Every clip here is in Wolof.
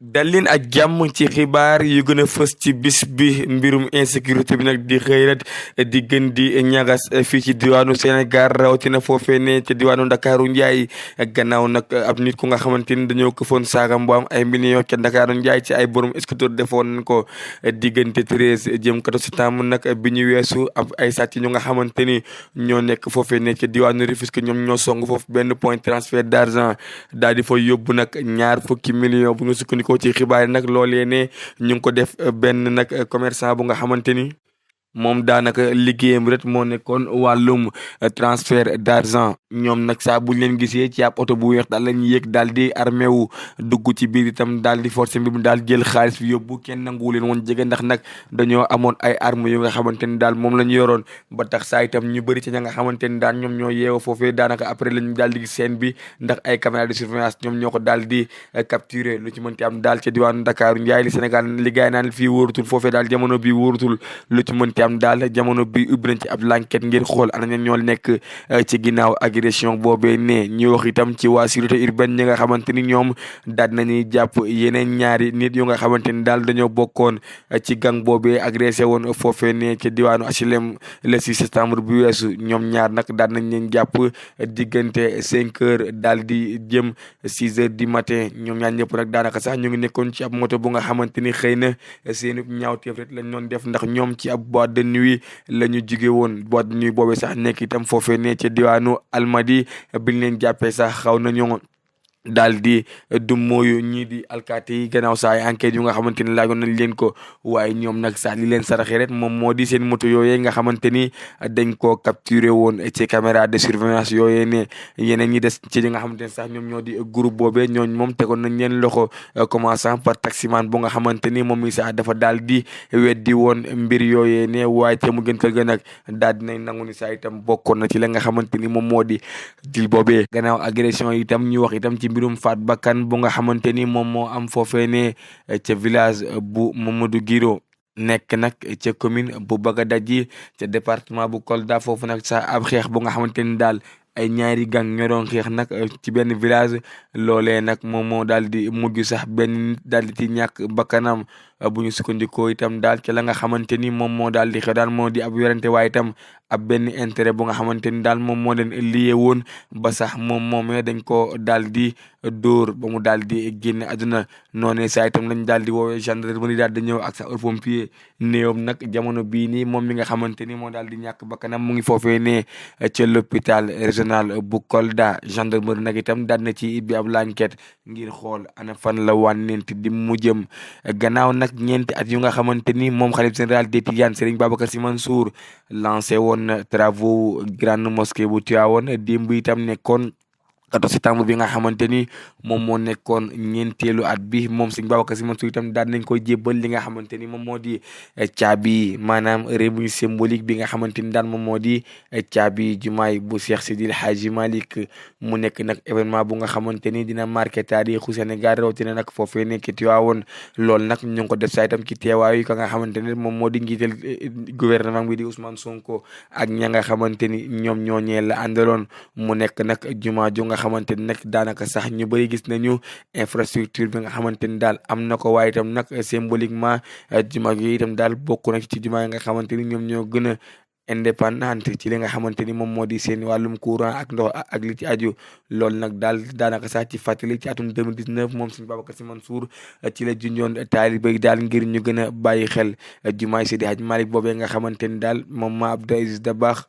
dal leen ak jàmm ci xibaar yu gën a fës ci bis bi mbirum insécurité bi nag di xëy rek di gën di ñagas fii ci diwaanu Sénégal rawatina foofee ne ci diwaanu Ndakaaru Njaay gannaaw nag ab nit ku nga xamante ni dañoo këfoon saagam bu am ay millions ca Ndakaaru Njaay ci ay borom scooter defoon nañ ko diggante 13 jëm 14 septembre nag bi ñu weesu ab ay sàcc ñu nga xamante ni ñoo nekk foofee ne ci diwaanu Rufisque ñoom ñoo song foofu benn point transfert d'argent daal di fa yóbbu nag ñaar fukki millions bu nga sukkandikoo ci xibaar yi nag loolee ne ñu ngi ko def benn nag commerçant bu nga xamante ni moom daanaka liggéeyam rek moo nekkoon wàllum transfert d'argent ñoom nag saa buñ leen gisee ci ab oto bu weex daal la ñuy yëg daal di armé wu dugg ci biir itam daal di forcer mbir mi daal jël xaalis bi yóbbu kenn nangu leen woon jege ndax nag dañoo amoon ay armes yu nga xamante ni daal moom la ñu yoroon ba tax saa itam ñu bëri ci ña nga xamante ni daal ñoom ñoo yeewo foofee daanaka après la ñu daal di gis scène bi ndax ay caméra de surveillance ñoom ñoo ko daal di capturer lu ci mënti am daal ca diwaanu Dakar Njaay li Sénégal li gaay naan fii wóorutul foofee daal jamono bi wóorutul lu ci mënti am daal jamono bi ubbi nañ ci ab l'enquête ngir xool ana ñan ñoo nekk ci ginnaaw agression boobee ne ñu wax itam ci waa sécurité urbaine ñi nga xamante ni ñoom daal nañuy jàpp yeneen ñaari nit yu nga xamante ni daal dañoo bokkoon ci gang boobee agressé woon foofee ne ci diwaanu HLM le 6 septembre bi weesu ñoom ñaar nag daal nañ leen jàpp diggante 5 heures daal di jëm 6 heures du matin ñoom ñaar ñëpp nag daanaka sax ñu ngi nekkoon ci ab moto bu nga xamante ni xëy na seen ñaawteef rek lañ doon def ndax ñoom ci ab boîte de nuit la ñu jugee woon boîte de nuit boobee sax nekk itam foofee ne ci diwaanu Almadi biñ leen jàppee sax xaw nañu daal di du mooyu ñii di alkaati yi gannaaw saa ay enquête yu nga xamante ni laajoon nañ leen ko waaye ñoom nag sax li leen saraxee rek moom moo di seen moto yooyee nga xamante ni dañ koo capturé woon ci caméra de surveillance yooyee ne yeneen ñi des ci ñi nga xamante ni sax ñoom ñoo di groupe boobee ñooñ moom tegoon nañ leen loxo commençant par taximan bu nga xamante ni moom mi sax dafa daal di weddi woon mbir yooyee ne waaye te mu gën ko gën ak daal dinañ nangu ni sax itam bokkoon na ci la nga xamante ni moom moo di dil boobee gannaaw agression yi itam ñu wax itam ci mbirum faat bakkan bu nga xamante ni moom moo am foofee ne ca village bu Mamadou Giro nekk nag ca commune bu Bagadaji ca département bu Kolda foofu nag sax ab xeex bu nga xamante ni daal ay ñaari gang ñoo doon xeex nag ci benn village loolee nag moom moo daal di mujj sax benn daal di ci ñàkk bakkanam bu ñu sukkandikoo itam daal ci la nga xamante ni moom moo daal di xew daal moo di ab werante waaye itam ab benn intérêt bu nga xamante ni daal moom moo leen lié woon ba sax moom moomee dañ ko daal di dóor ba mu daal di génne àdduna noonee saa itam lañ daal di woowee gendarmerie daal di ñëw ak sax pompier néewam nag jamono bii nii moom mi nga xamante ni moo daal di ñàkk bakkanam mu ngi foofee ne ca l'hôpital régional bu Kolda gendarmerie nag itam daal na ci ibbi ab l'enquête ngir xool ana fan la wànnent di mu jëm gannaaw nag ñeenti at yu nga xamante ni moom xalif général des Tidianes Serigne Babacar Sy Mansour lancé woon travaux grande mosquée bu Tivaouane démb itam nekkoon 14 septembre bi nga xamante ni moom moo nekkoon ñeenteelu at bi moom Serigne Babacar Sy Mansour itam daan nañ koy jébbal li nga xamante ni moom moo di caabi maanaam remise symbolique bi nga xamante ni daal moom moo di caabi jumaay bu Cheikh Sidil Hadji Malick mu nekk nag événement bu nga xamante ni dina marqué taarixu Sénégal rawatina nag foofee nekk Tivaouane loolu nag ñu ngi ko def saa itam ci teewaayu ka nga xamante ni moom moo di njiital gouvernement bi di Ousmane Sonko ak ña nga xamante ni ñoom ñooñee la àndaloon mu nekk nag jumaa ju nga xamante ni nag daanaka sax ñu bëri gis nañu infrastructure bi nga xamante ni daal am na ko waaye itam nag symboliquement jumaa yi itam daal bokk na ci jumaa yi nga xamante ni ñoom ñoo gën a indépendante ci li nga xamante ni moom moo di seen wàllum courant ak ndox ak li ci aju loolu nag daal daanaka sax ci fàttali ci atum 2019 moom Serigne Babacar Sy Mansour ci la junjoon taalibe yi daal ngir ñu gën a bàyyi xel jumaay Seydi Hadji Malick boobee nga xamante ni daal moom ma Abdou Aziz Dabakh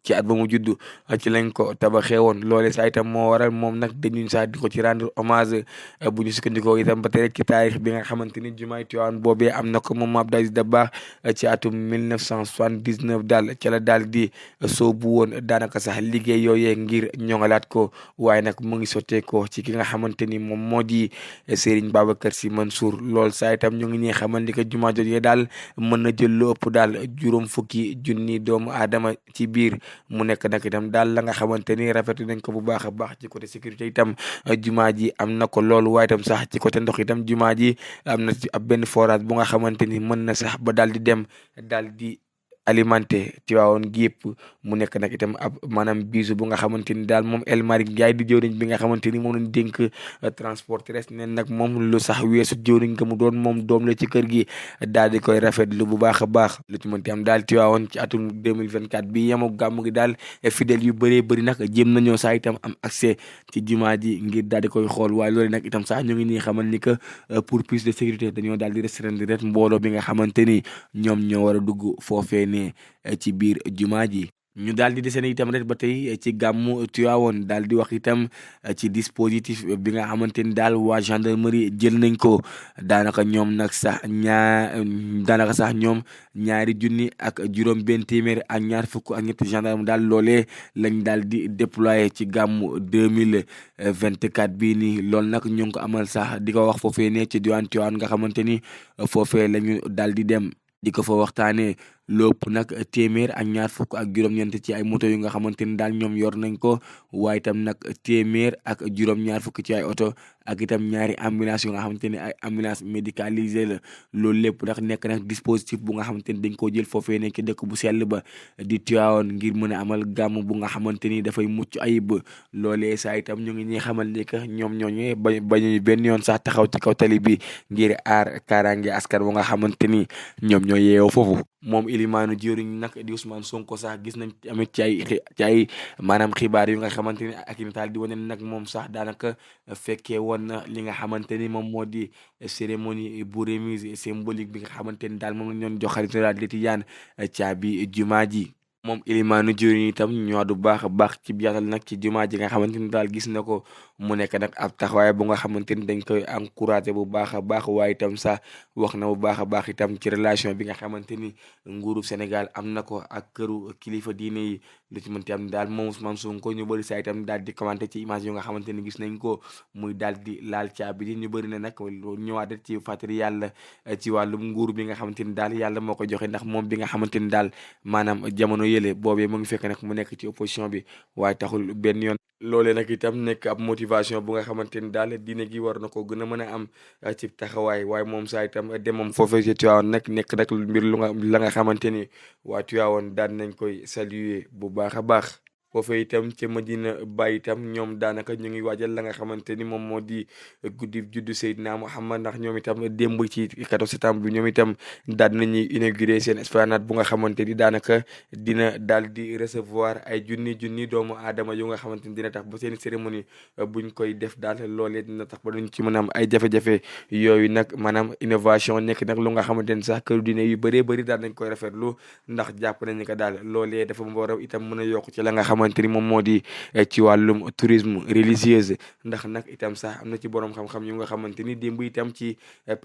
ci at ba mu juddu ci lañ ko tabaxee woon loole saa itam moo waral moom nag dañuy sax di ko ci rendre hommage bu ñu sukkandikoo itam ba tey ci taarix bi nga xamante ni jumaay Tiwaawan boobee am na ko moom Abdou Aziz Dabakh ci atum 1979 daal ca la daal di soobu woon daanaka sax liggéey yooyee ngir ñoŋalaat ko waaye nag mu ngi sotteekoo ci ki nga xamante ni moom moo di Serigne Babacar Sy Mansour lool saa itam ñu ngi ñuy xamal ni que jumaa jooju daal mën na jël lu ëpp daal juróom fukki junni doomu aadama ci biir. mu nekk nag itam daal la nga xamante ni rafetlu nañ ko bu baax a baax ci côté sécurité itam jumaa ji am na ko loolu waaye itam sax ci côté ndox itam jumaa ji am na ci ab benn forage bu nga xamante ni mën na sax ba daal di dem daal di alimenté Tivaouane gi yëpp mu nekk nag itam ab maanaam bisu bu nga xamante ni daal moom El Malick Ndiaye di jëwriñ bi nga xamante ni moom lañ dénk transport terrestre neen nag moom lu sax weesu jëwriñ nga mu doon moom doom la ci kër gi daal di koy rafetlu bu baax a baax lu ci mënti am daal Tivaouane ci atum 2024 bi yem ak gàmm gi daal fidèles yu bëree bëri nag jéem nañoo saa itam am accès ci jumaa ji ngir daal di koy xool waaye loolu nag itam sax ñu ngi nii xamal ni que pour plus de sécurité dañoo daal di restreindre rek mbooloo bi nga xamante ni ñoom ñoo war a dugg foofee ne ci biir jumaa ji ñu daal di desene itam rek ba tey ci gàmmu Tivaouane daal di wax itam ci dispositif bi nga xamante ni daal waa gendarmerie jël nañ ko daanaka ñoom nag sax daanaka sax ñoom ñaari junni ak juróom benn téeméer ak ñaar fukk ak ñetti gendarme daal loolee lañ daal di déployer ci gàmmu 2024 bii nii loolu nag ñu ngi ko amal sax di ko wax foofee ne ci diwaan Tivaouane nga xamante ni foofee lañu daal di dem di ko fa waxtaanee lépp nag téeméer ak ñaar fukk ak juróom-ñeent ci ay moto yu nga xamante ni daal ñoom yor nañ ko waaye itam nag téeméer ak juróom-ñaar fukk ci ay oto ak itam ñaari ambulance yu nga xamante ni ay ambulance médicalisée la loolu lépp nag nekk nag dispositif bu nga xamante ni dañ koo jël foofee nekk ci dëkk bu sell ba di Tivaouane ngir mën a amal gàmm bu nga xamante ni dafay mucc ayib loolee saa itam ñu ngi ñuy xamal ni que ñoom ñooñu bañuy benn yoon sax taxaw ci kaw tali bi ngir aar kaaraange askan bu nga xamante ni ñoom ñoo yeewoo foofu moom ilimaanu jëriñ nag di Ousmane Sonko sax gis nañ tamit ci ay maanaam xibaar yu nga xamante ni ak i nataal di wane nag moom sax daanaka fekkee woon na li nga xamante ni moom moo di cérémonie bu remise symbolique bi nga xamante ni daal moom la ñu doon jox xalifa général des Tidianes caabi jumaa ji moom ilimaanu jëriñ itam ñoo du baax a baax ci yaatal nag ci jumaa ji nga xamante ni daal gis na ko mu nekk nag ab taxawaay bu nga xamante ni dañ koy encouragé bu baax a baax waaye itam sax wax na bu baax a baax itam ci relation bi nga xamante ni nguuru Sénégal am na ko ak këru kilifa diine yi lu ci mënti am daal moom Ousmane Sonko ñu bëri saa itam daal di commenté ci image yu nga xamante ni gis nañ ko muy daal di laal caabi ji ñu bëri na nag ñëwaat rek ci fàttali yàlla ci wàllum nguur bi nga xamante ni daal yàlla moo ko joxe ndax moom bi nga xamante ni daal maanaam jamono yële boobee mu ngi fekk nag mu nekk ci opposition bi waaye taxul benn yoon loolee nag itam nekk ab motivation bu nga xamante ni daal diine gi war na ko gën a mën a am ci taxawaay waaye moom saa itam demam foofee ci Tivaouane nag nekk nag mbir la nga xamante ni waa Tivaouane daan nañ koy saluer bu baax a baax foofee itam ca Medina Baye itam ñoom daanaka ñu ngi waajal la nga xamante ni moom moo di guddi juddu Seydina Muhammad ndax ñoom itam démb ci 14 septembre bi ñoom itam daal nañuy inauguré seen esplanade bu nga xamante ni daanaka dina daal di recevoir ay junni doomu aadama yu nga xamante ni dina tax ba seen cérémonie buñ koy def daal loolee dina tax ba duñ ci mën a am ay jafe-jafe yooyu nag maanaam innovation nekk nag lu nga xamante ni sax këru diine yu bëree bëri daal nañ koy rafetlu ndax jàpp nañu ko daal loolee dafa war a itam mën a yokk ci la nga xamante ni moom moo di ci wàllum tourisme religieuse ndax nag itam sax am na ci borom xam-xam yu nga xamante ni démb itam ci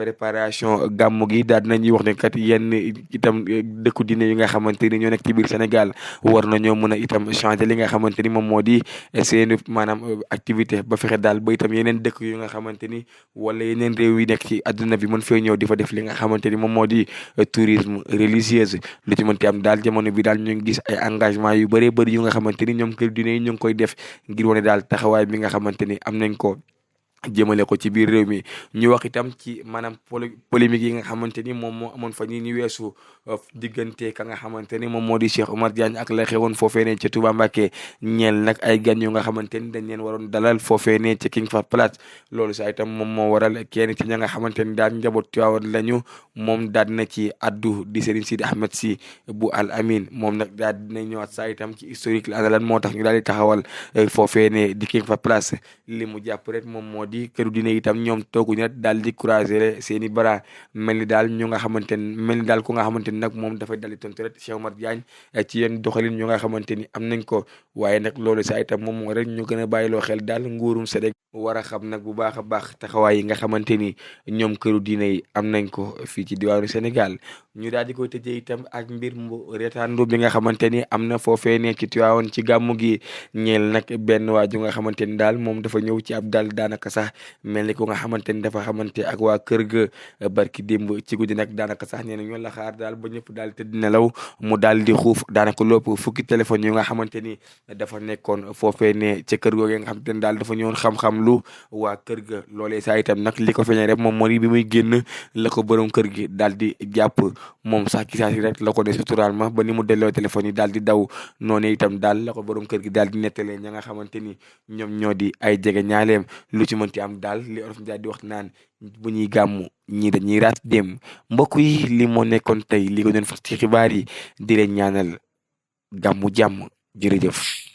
préparation gàmmu gi daal dinañuy wax ne kat yenn itam dëkku diine yi nga xamante ni ñoo nekk ci biir Sénégal war nañoo mën a itam changer li nga xamante ni moom moo di seen maanaam activité ba fexe daal ba itam yeneen dëkk yu nga xamante ni wala yeneen réew yi nekk ci adduna bi mën fee ñëw di fa def li nga xamante ni moom moo di tourisme religieuse lu ci mënti am daal jamono bi daal ñu ngi gis ay engagement yu bëree bëri yu nga xamante ni ñoom kër diine yi ñu ngi koy def ngir wane daal taxawaay bi nga xamante ni am nañ ko jëmale ko ci biir réew mi ñu wax itam ci maanaam polémique yi nga xamante ni moom moo amoon fa ñi ñu weesu diggante ka nga xamante ni moom moo di Cheikh Oumar Diagne ak la xewoon foofee ne ca Touba Mbacké ñeel nag ay gan yu nga xamante ni dañ leen waroon dalal foofee ne ca King Fahd Palace loolu sax itam moom moo waral kenn ci ña nga xamante ni daal njaboot Tiwaawan lañu moom daal na ci addu di Serigne Sidi Ahmed Sy bu Al Amin moom nag daal dina ñëwaat sax itam ci historique la ana lan moo tax ñu daal di taxawal foofee ne di King Fahd Palace li mu jàpp rek moom moo di këru diine itam ñoom tooguñu rek daal di croiser seeni bras mel ni daal ñu nga xamante ni mel ni daal ku nga xamante ni nag moom dafay dal di tontu rek Cheikh Oumar Diagne ci yenn doxalin ñu nga xamante ni am nañ ko waaye nag loolu saa itam moom moo rek ñu gën a bàyyiloo xel daal nguurum Sénégal war a xam nag bu baax a baax taxawaay yi nga xamante ni ñoom këru diine yi am nañ ko fii ci diwaanu Sénégal ñu daal di koy tëjee itam ak mbir mu reetaandu bi nga xamante ni am na foofee nekk ci Tiwaawan ci gàmmu gi ñeel nag benn waa ju nga xamante ni daal moom dafa ñëw ci ab dal daanaka sax mel ni ko nga xamante ni dafa xamante ak waa kër ga barki démb ci guddi nag daanaka sax nee na ñoo la xaar daal ba ñëpp daal tëdd nelaw mu daal di xuuf daanaka lépp fukki téléphone yu nga xamante ni dafa nekkoon foofee ne ca kër googu nga xamante ni daal dafa ñëwoon xam-xam lu waa kër ga loolee saa itam nag li ko feeñee rek moom moo di bi muy génn la ko borom kër gi daal di jàpp moom sax ki saa si rek la ko ne suturaal ma ba ni mu delloo téléphone yi daal di daw noonu itam daal la ko borom kër gi daal di nettalee ña nga xamante ni ñoom ñoo di ay jege ñaaleem lu ci mënti am daal li olof daal di wax naan bu ñuy gàmmu ñii dañuy raat dem mbokk yi li moo nekkoon tey li ko doon fas ci xibaar yi di leen ñaanal gàmmu jàmm jërëjëf.